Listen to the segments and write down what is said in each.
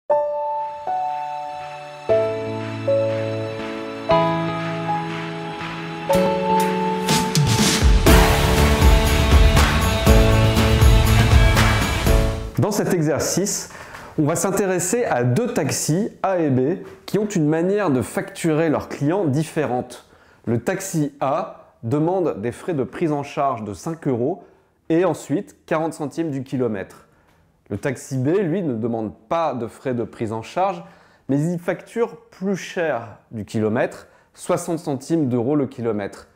Dans cet exercice, on va s'intéresser à deux taxis A et B qui ont une manière de facturer leurs clients différente. Le taxi A demande des frais de prise en charge de 5 € et ensuite 40 centimes du kilomètre. Le taxi B, lui, ne demande pas de frais de prise en charge, mais il facture plus cher du kilomètre, 60 centimes d'euros le kilomètre.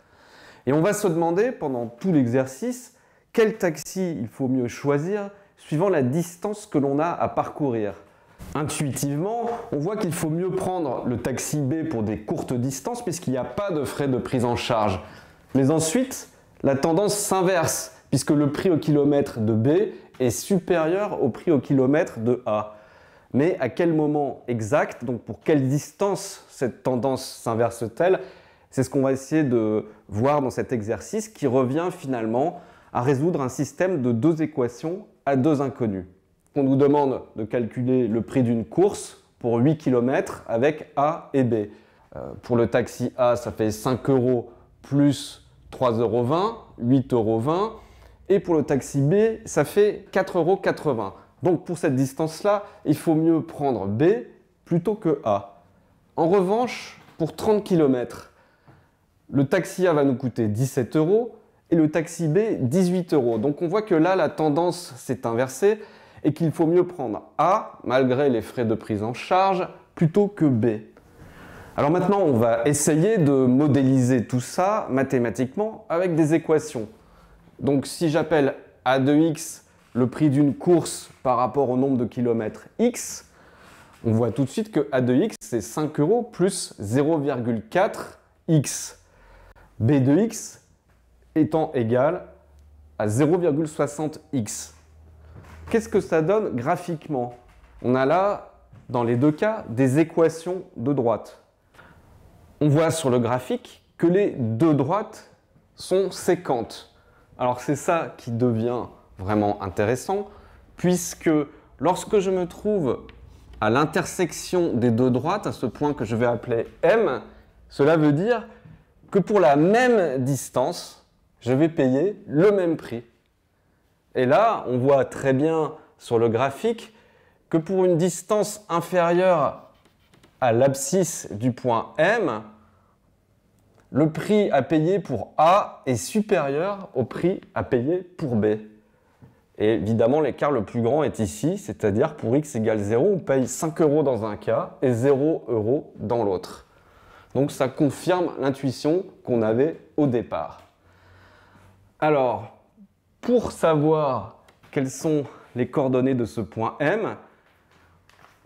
Et on va se demander pendant tout l'exercice quel taxi il faut mieux choisir suivant la distance que l'on a à parcourir. Intuitivement, on voit qu'il faut mieux prendre le taxi B pour des courtes distances puisqu'il n'y a pas de frais de prise en charge. Mais ensuite, la tendance s'inverse puisque le prix au kilomètre de B est supérieur au prix au kilomètre de A. Mais à quel moment exact, donc pour quelle distance cette tendance s'inverse-t-elle? C'est ce qu'on va essayer de voir dans cet exercice qui revient finalement à résoudre un système de deux équations à deux inconnus. On nous demande de calculer le prix d'une course pour 8 km avec A et B. Pour le taxi A, ça fait 5 € plus 3,20 €, 8,20 €. Et pour le taxi B, ça fait 4,80 €. Donc pour cette distance-là, il faut mieux prendre B plutôt que A. En revanche, pour 30 km, le taxi A va nous coûter 17 € et le taxi B 18 €. Donc on voit que là, la tendance s'est inversée et qu'il faut mieux prendre A, malgré les frais de prise en charge, plutôt que B. Alors maintenant, on va essayer de modéliser tout ça mathématiquement avec des équations. Donc si j'appelle A de x le prix d'une course par rapport au nombre de kilomètres x, on voit tout de suite que A de x, c'est 5 € plus 0,4 x. B de x étant égal à 0,60 x. Qu'est-ce que ça donne graphiquement? On a là, dans les deux cas, des équations de droite. On voit sur le graphique que les deux droites sont séquentes. Alors c'est ça qui devient vraiment intéressant, puisque lorsque je me trouve à l'intersection des deux droites, à ce point que je vais appeler M, cela veut dire que pour la même distance, je vais payer le même prix. Et là, on voit très bien sur le graphique que pour une distance inférieure à l'abscisse du point M, le prix à payer pour A est supérieur au prix à payer pour B. Et évidemment, l'écart le plus grand est ici, c'est-à-dire pour x égale 0, on paye 5 € dans un cas et 0 € dans l'autre. Donc ça confirme l'intuition qu'on avait au départ. Alors, pour savoir quelles sont les coordonnées de ce point M,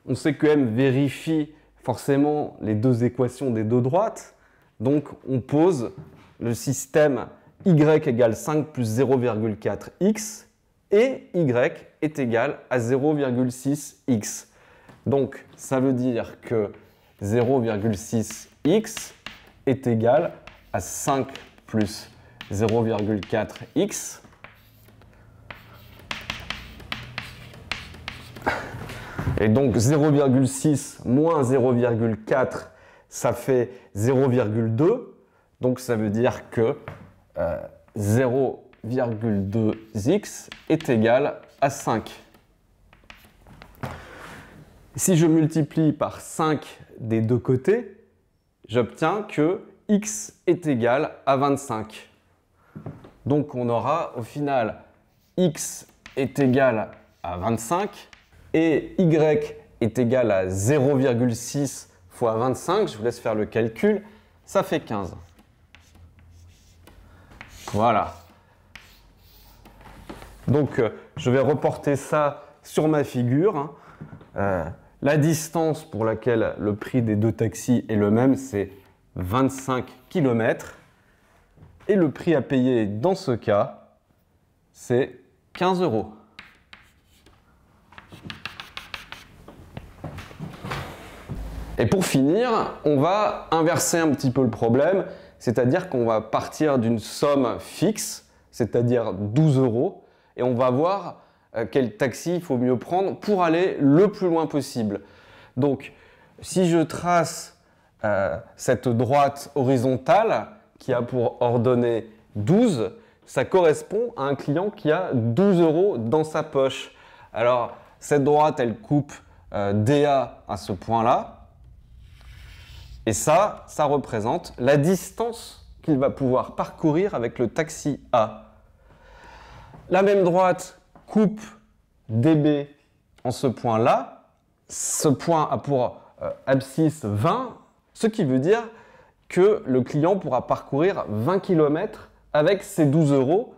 on sait que M vérifie forcément les deux équations des deux droites. Donc, on pose le système y égale 5 plus 0,4 x et y est égal à 0,6 x. Donc, ça veut dire que 0,6 x est égal à 5 plus 0,4 x et donc 0,6 moins 0,4 ça fait 0,2, donc ça veut dire que 0,2x est égal à 5. Si je multiplie par 5 des deux côtés, j'obtiens que x est égal à 25. Donc on aura au final x est égal à 25 et y est égal à 0,6 fois 25. Je vous laisse faire le calcul. Ça fait 15. Voilà. Donc je vais reporter ça sur ma figure. La distance pour laquelle le prix des deux taxis est le même, c'est 25 km. Et le prix à payer dans ce cas, c'est 15 €. Et pour finir, on va inverser un petit peu le problème, c'est-à-dire qu'on va partir d'une somme fixe, c'est-à-dire 12 €, et on va voir quel taxi il faut mieux prendre pour aller le plus loin possible. Donc, si je trace cette droite horizontale qui a pour ordonnée 12, ça correspond à un client qui a 12 € dans sa poche. Alors, cette droite, elle coupe DA à ce point-là. Et ça représente la distance qu'il va pouvoir parcourir avec le taxi A. La même droite coupe DB en ce point-là. Ce point a pour abscisse 20, ce qui veut dire que le client pourra parcourir 20 km avec ses 12 €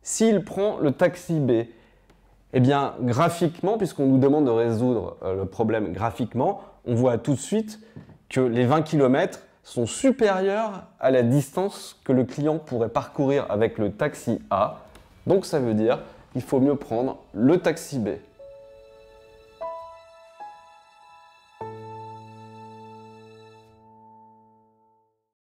s'il prend le taxi B. Eh bien, graphiquement, puisqu'on nous demande de résoudre le problème graphiquement, on voit tout de suite que les 20 km sont supérieurs à la distance que le client pourrait parcourir avec le taxi A. Donc ça veut dire qu'il faut mieux prendre le taxi B.